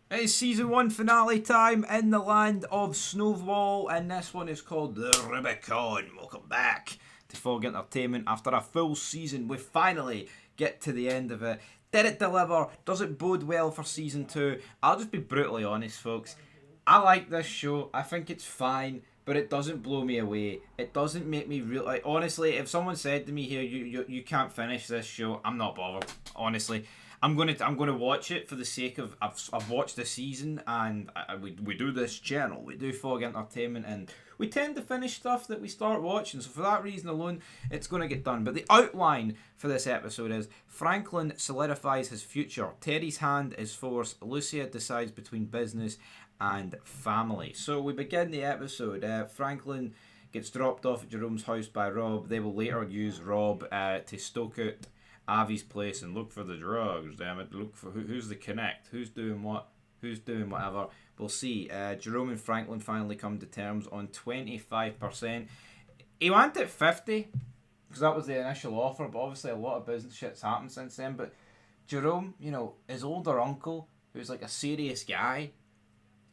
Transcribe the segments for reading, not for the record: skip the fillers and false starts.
It's season 1 finale time in the land of Snowfall, and this one is called the Rubicon. Welcome back to Fog Entertainment. After a full season, we finally get to the end of it. Did it deliver? Does it bode well for season 2? I'll just be brutally honest, folks. I like this show. I think it's fine, but it doesn't blow me away. It doesn't make me real. Like, honestly, if someone said to me here, you can't finish this show, I'm not bothered. Honestly, I'm gonna watch it for the sake of I've watched the season, and we do this channel, we do Fog Entertainment, and we tend to finish stuff that we start watching. So for that reason alone, it's gonna get done. But the outline for this episode is Franklin solidifies his future. Terry's hand is forced. Lucia decides between business and family. So we begin the episode. Franklin gets dropped off at Jerome's house by Rob. They will later use Rob to stoke out Avi's place and look for the drugs. Damn it! Look for who's the connect, who's doing what, who's doing whatever. We'll see. Jerome and Franklin finally come to terms on 25%. He wanted 50 because that was the initial offer, but obviously a lot of business shit's happened since then. But Jerome, his older uncle, who's like a serious guy,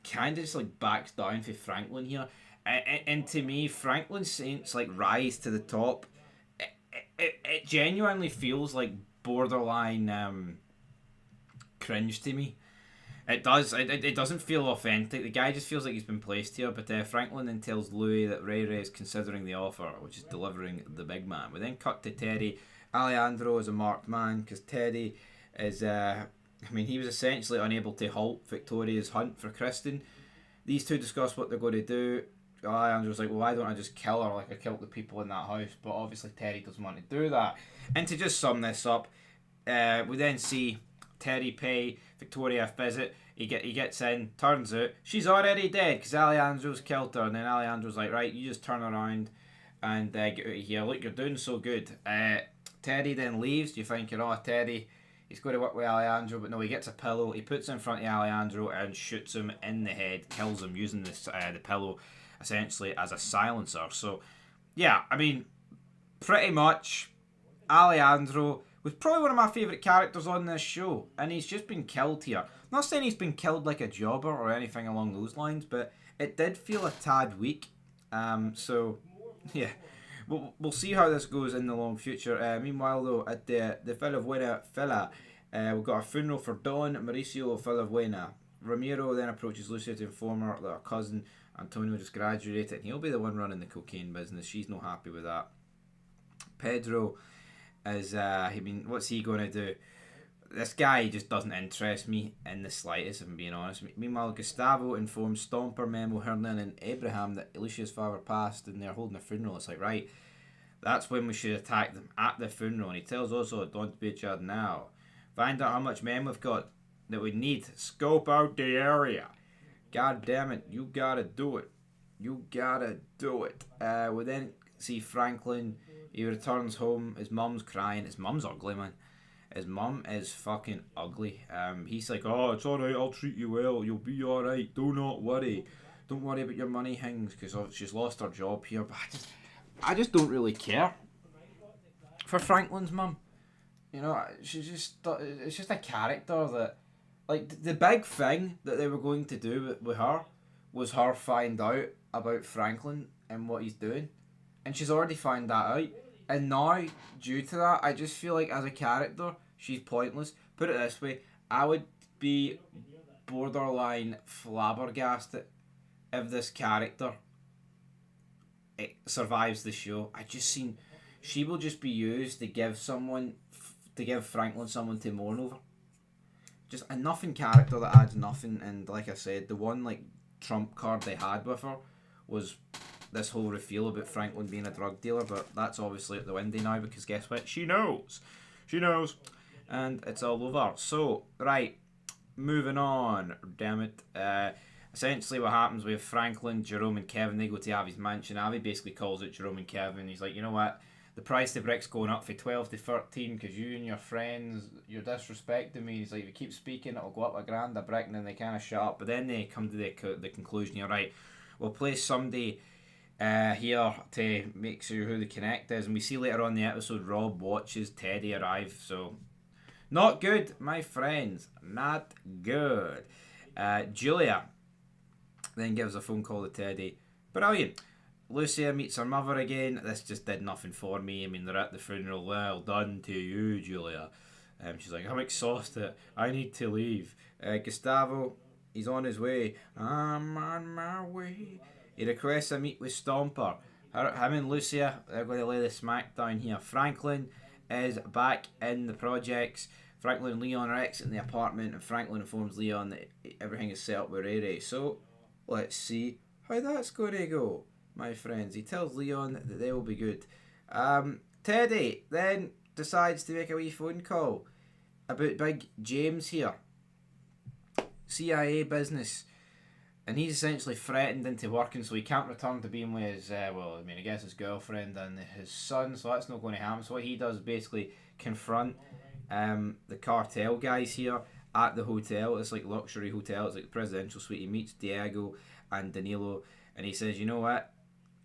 kind of just like backs down for Franklin here. And to me, Franklin Saints like rise to the top. It genuinely feels like borderline cringe to me. It does. It doesn't feel authentic. The guy just feels like he's been placed here. But Franklin then tells Louis that Ray Ray is considering the offer, which is delivering the big man. We then cut to Teddy. Alejandro is a marked man because Teddy is. He was essentially unable to halt Victoria's hunt for Kristen. These two discuss what they're going to do. Alejandro's like, well, why don't I just kill her like I killed the people in that house? But obviously Terry doesn't want to do that. And to just sum this up, we then see Terry pay Victoria a visit. He gets in. Turns out she's already dead because Alejandro's killed her. And then Alejandro's like, right, you just turn around and get out of here. Look, you're doing so good. Terry then leaves. You think, Terry, he's going to work with Alejandro, but no, he gets a pillow. He puts it in front of Alejandro and shoots him in the head, kills him using the pillow essentially as a silencer. So, yeah, pretty much Alejandro was probably one of my favourite characters on this show, and he's just been killed here. I'm not saying he's been killed like a jobber or anything along those lines, but it did feel a tad weak. So, yeah, we'll see how this goes in the long future. Meanwhile, though, at the Villabuena Villa, we've got a funeral for Don Mauricio Villabuena. Ramiro then approaches Lucia to inform her that her cousin Antonio just graduated and he'll be the one running the cocaine business. She's not happy with that. Pedro is, what's he going to do? This guy just doesn't interest me in the slightest, if I'm being honest. Meanwhile, Gustavo informs Stomper, Memo, Hernan and Abraham that Alicia's father passed and they're holding a funeral. It's like, right, that's when we should attack them, at the funeral. And he tells also, don't be a child now. Find out how much men we've got that we need. Scope out the area. God damn it, you gotta do it. You gotta do it. We then see Franklin. He returns home. His mum's crying. His mum's ugly, man. His mum is fucking ugly. He's like, oh, it's alright, I'll treat you well. You'll be alright. Do not worry. Don't worry about your money things because she's lost her job here. But I just don't really care for Franklin's mum. She's just, it's just a character that, like, the big thing that they were going to do with her was her find out about Franklin and what he's doing. And she's already found that out. And now, due to that, I just feel like as a character, she's pointless. Put it this way, I would be borderline flabbergasted if this character survives the show. I just seen she will just be used to give Franklin someone to mourn over. Just a nothing character that adds nothing. And like I said, the one like trump card they had with her was this whole reveal about Franklin being a drug dealer, but that's obviously out the window now because guess what? She knows, and it's all over. So right, moving on. Damn it. Essentially, what happens with Franklin, Jerome, and Kevin? They go to Avi's mansion. Avi basically calls out Jerome and Kevin. He's like, you know what? The price of the brick's going up from 12 to 13 because you and your friends, you're disrespecting me. He's like, if you keep speaking, it'll go up $1,000 a brick, and then they kind of shut up. But then they come to the conclusion, you're right, we'll place somebody here to make sure who the connect is. And we see later on in the episode, Rob watches Teddy arrive. So, not good, my friends. Not good. Julia then gives a phone call to Teddy. Brilliant. Lucia meets her mother again. This just did nothing for me. I mean, they're at the funeral. Well done to you, Julia. She's like, I'm exhausted. I need to leave. Gustavo, he's on his way. I'm on my way. He requests a meet with Stomper. Him and Lucia, they're going to lay the smack down here. Franklin is back in the projects. Franklin and Leon are exiting the apartment, and Franklin informs Leon that everything is set up with Ray. So, let's see how that's going to go, my friends. He tells Leon that they will be good. Teddy then decides to make a wee phone call about big James here. CIA business. And he's essentially threatened into working, so he can't return to being with his, I guess his girlfriend and his son, so that's not going to happen. So what he does is basically confront the cartel guys here at the hotel. It's like luxury hotel, it's like the presidential suite. He meets Diego and Danilo, and he says, you know what?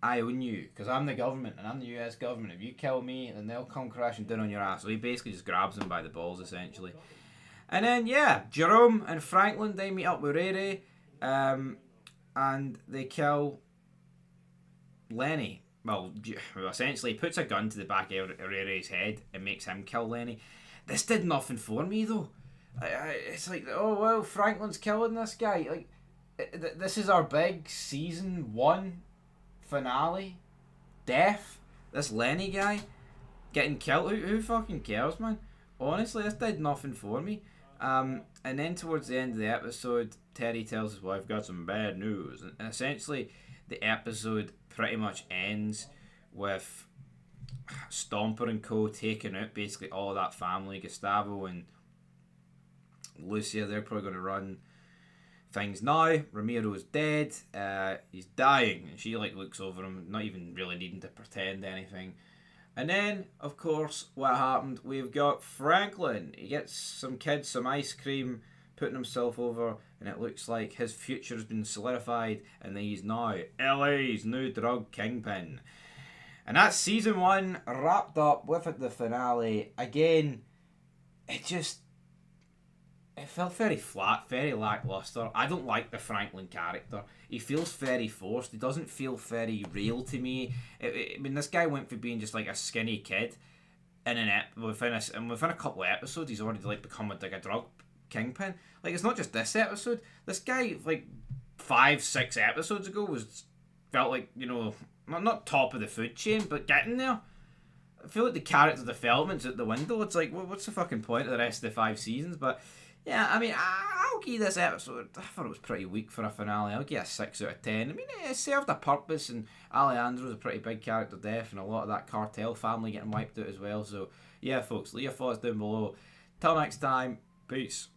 I own you, because I'm the government, and I'm the US government. If you kill me, then they'll come crashing down on your ass. So he basically just grabs him by the balls, essentially. And then, yeah, Jerome and Franklin, they meet up with Ray. And they kill Lenny. Well, essentially puts a gun to the back of Ray's head and makes him kill Lenny. This did nothing for me though. It's like, oh well, Franklin's killing this guy. Like, this is our big season 1 finale. Death. This Lenny guy getting killed. Who fucking cares, man? Honestly, this did nothing for me. And then towards the end of the episode, Teddy tells his wife, got some bad news. And essentially, the episode pretty much ends with Stomper and co taking out basically all of that family. Gustavo and Lucia, they're probably going to run things now. Ramiro's dead. He's dying. And she looks over him, not even really needing to pretend anything. And then, of course, what happened? We've got Franklin. He gets some kids some ice cream, putting himself over, and it looks like his future has been solidified, and he's now LA's new drug kingpin. And that's season 1 wrapped up with the finale. Again, it felt very flat, very lackluster. I don't like the Franklin character. He feels very forced. He doesn't feel very real to me. I mean, this guy went from being just like a skinny kid, and within a couple of episodes, he's already become like a drug kingpin. Like, it's not just this episode. This guy, 5-6 episodes ago, felt like, not top of the food chain, but getting there. I feel like the character development's at the window. It's like, what's the fucking point of the rest of the 5 seasons? But yeah, I mean, I'll give this episode, I thought it was pretty weak for a finale. I'll give it a 6 out of 10. I mean, it served a purpose, and Alejandro's a pretty big character death, and a lot of that cartel family getting wiped out as well. So, yeah, folks, leave your thoughts down below. Till next time, peace.